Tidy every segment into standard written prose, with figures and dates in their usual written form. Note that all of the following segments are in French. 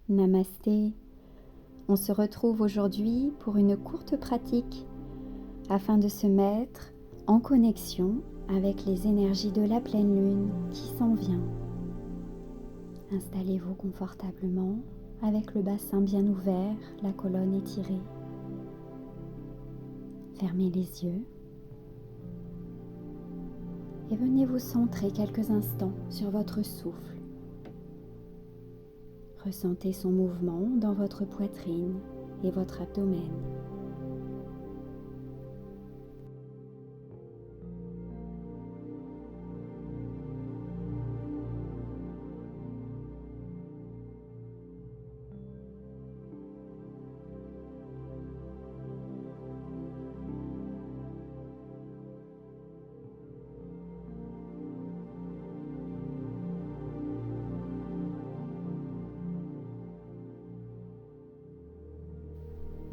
Namasté. On se retrouve aujourd'hui pour une courte pratique afin de se mettre en connexion avec les énergies de la pleine lune qui s'en vient. Installez-vous confortablement avec le bassin bien ouvert, la colonne étirée. Fermez les yeux et venez vous centrer quelques instants sur votre souffle. Ressentez son mouvement dans votre poitrine et votre abdomen.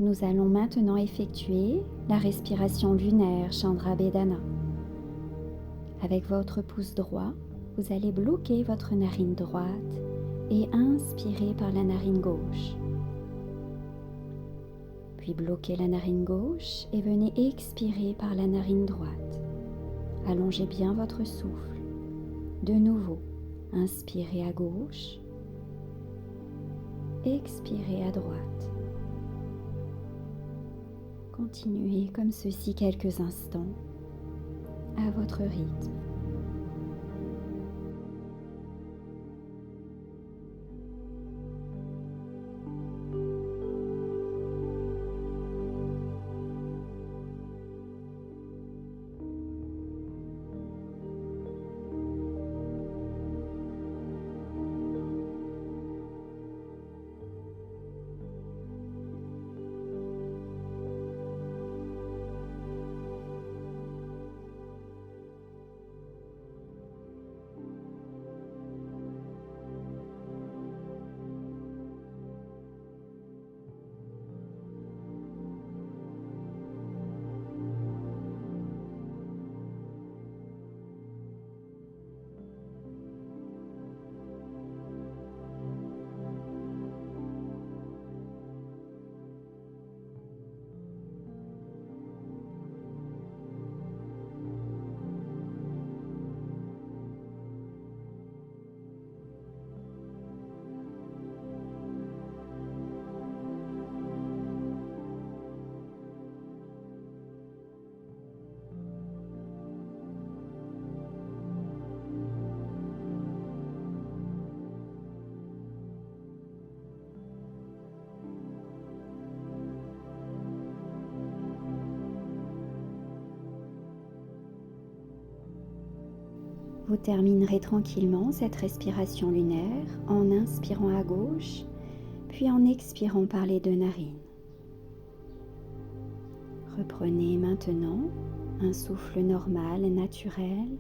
Nous allons maintenant effectuer la respiration lunaire Chandra Bedana. Avec votre pouce droit, vous allez bloquer votre narine droite et inspirer par la narine gauche. Puis bloquez la narine gauche et venez expirer par la narine droite. Allongez bien votre souffle. De nouveau, inspirez à gauche, expirez à droite. Continuez comme ceci quelques instants à votre rythme. Vous terminerez tranquillement cette respiration lunaire en inspirant à gauche, puis en expirant par les deux narines. Reprenez maintenant un souffle normal et naturel.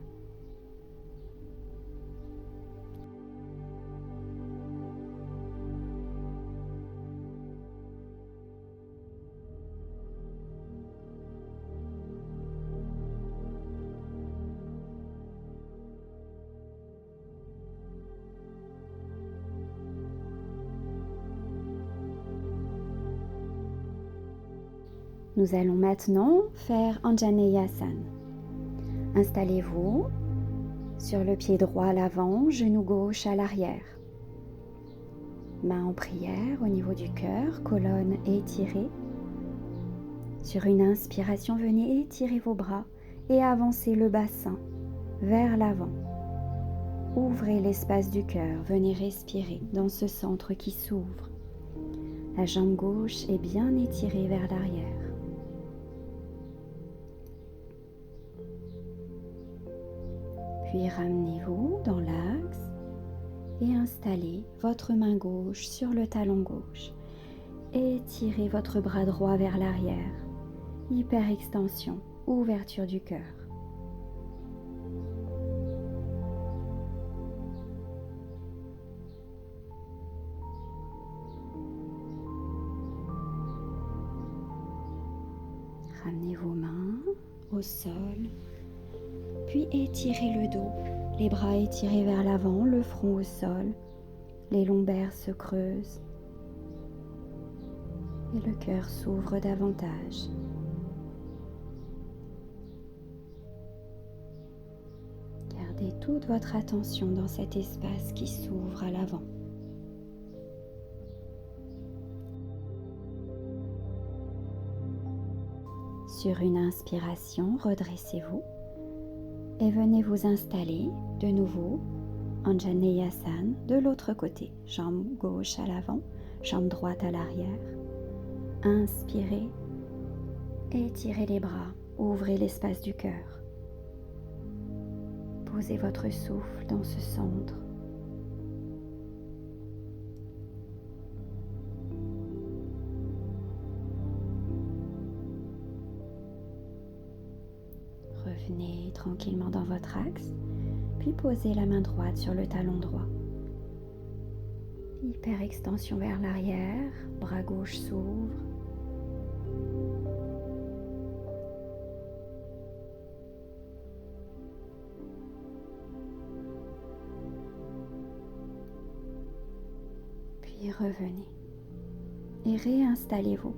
Nous allons maintenant faire Anjaneyasana. Installez-vous sur le pied droit à l'avant, genou gauche à l'arrière. Main en prière au niveau du cœur, colonne étirée. Sur une inspiration, venez étirer vos bras et avancez le bassin vers l'avant. Ouvrez l'espace du cœur, venez respirer dans ce centre qui s'ouvre. La jambe gauche est bien étirée vers l'arrière. Puis ramenez-vous dans l'axe et installez votre main gauche sur le talon gauche. Étirez votre bras droit vers l'arrière. Hyperextension, ouverture du cœur. Ramenez vos mains au sol. Puis étirez le dos, les bras étirés vers l'avant, le front au sol, les lombaires se creusent, et le cœur s'ouvre davantage. Gardez toute votre attention dans cet espace qui s'ouvre à l'avant. Sur une inspiration, redressez-vous et venez vous installer de nouveau Anjaneyasana de l'autre côté, jambe gauche à l'avant, jambe droite à l'arrière. Inspirez, étirez les bras, ouvrez l'espace du cœur. Posez votre souffle dans ce centre. Revenez tranquillement dans votre axe, puis posez la main droite sur le talon droit. Hyper extension vers l'arrière, bras gauche s'ouvre. Puis revenez et réinstallez-vous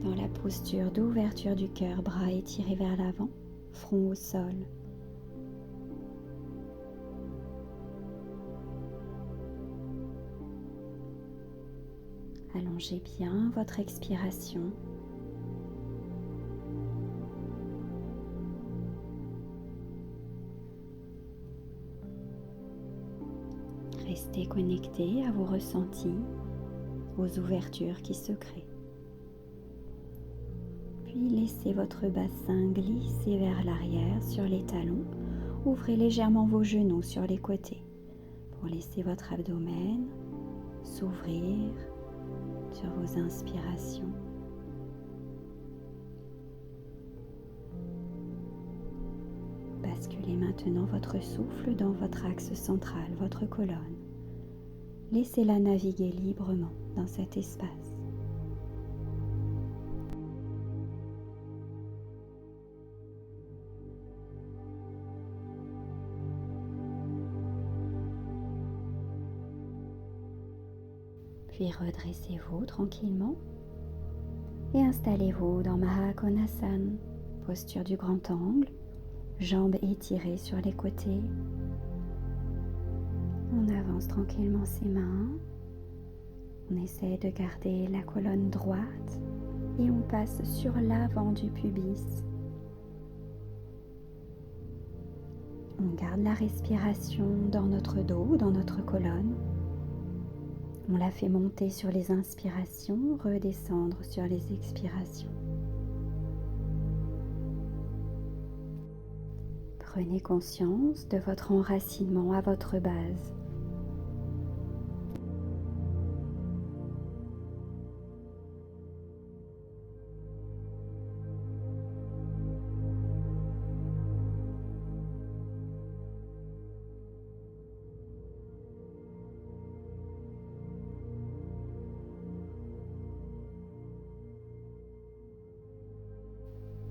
dans la posture d'ouverture du cœur, bras étirés vers l'avant, front au sol. Allongez bien votre expiration. Restez connecté à vos ressentis, aux ouvertures qui se créent. Puis laissez votre bassin glisser vers l'arrière sur les talons. Ouvrez légèrement vos genoux sur les côtés pour laisser votre abdomen s'ouvrir sur vos inspirations. Basculez maintenant votre souffle dans votre axe central, votre colonne. Laissez-la naviguer librement dans cet espace. Puis redressez-vous tranquillement et installez-vous dans Mahakonasana, posture du grand angle, jambes étirées sur les côtés. On avance tranquillement ses mains, on essaie de garder la colonne droite et on passe sur l'avant du pubis. On garde la respiration dans notre dos, dans notre colonne. On la fait monter sur les inspirations, redescendre sur les expirations. Prenez conscience de votre enracinement à votre base.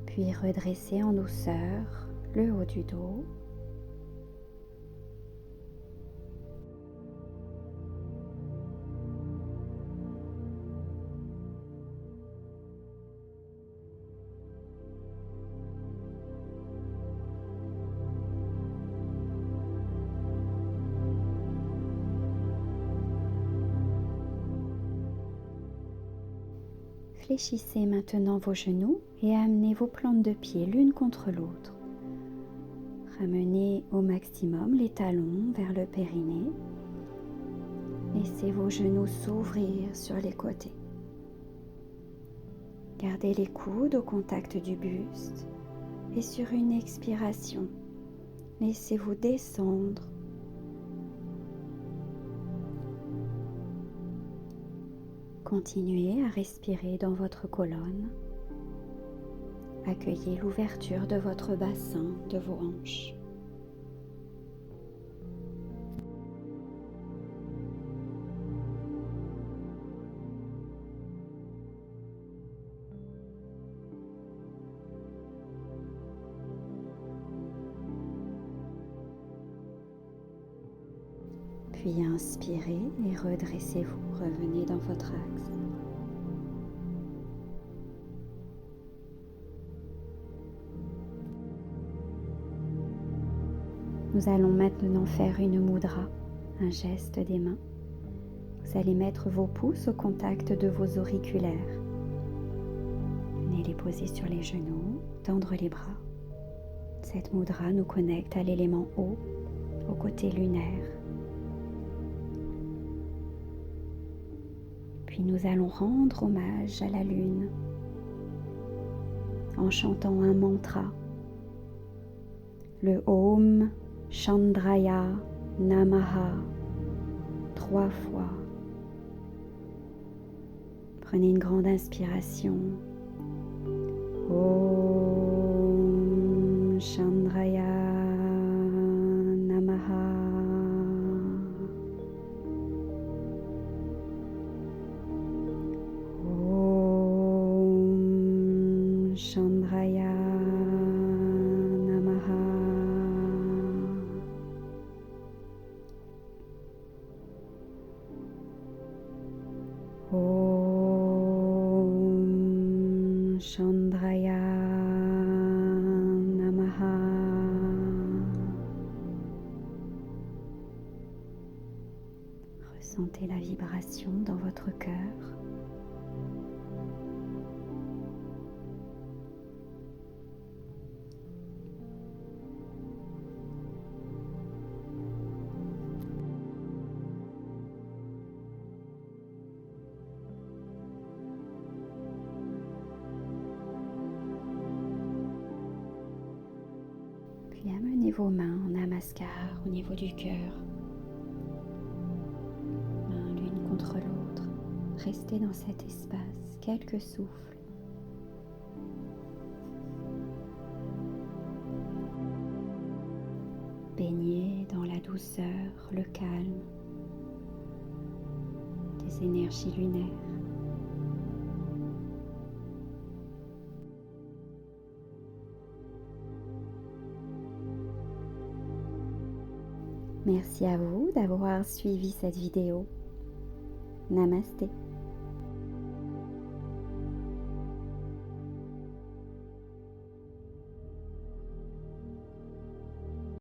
Puis redressez en douceur le haut du dos. Fléchissez maintenant vos genoux et amenez vos plantes de pied l'une contre l'autre. Ramenez au maximum les talons vers le périnée. Laissez vos genoux s'ouvrir sur les côtés. Gardez les coudes au contact du buste et sur une expiration, laissez-vous descendre. Continuez à respirer dans votre colonne. Accueillez l'ouverture de votre bassin, de vos hanches. Puis inspirez et redressez-vous. Revenez dans votre axe. Nous allons maintenant faire une mudra, un geste des mains. Vous allez mettre vos pouces au contact de vos auriculaires. Venez les poser sur les genoux, tendre les bras. Cette mudra nous connecte à l'élément eau, au côté lunaire. Puis nous allons rendre hommage à la lune en chantant un mantra, le Om Chandraya Namaha 3 fois. Prenez une grande inspiration. Om Chandraya Namaha. Om Chandraya Namaha. Om Chandraya Namaha. Ressentez la vibration dans votre cœur. Puis amenez vos mains en namaskar au niveau du cœur. Mains l'une contre l'autre. Restez dans cet espace quelques souffles. Baignez dans la douceur, le calme des énergies lunaires. Merci à vous d'avoir suivi cette vidéo. Namasté.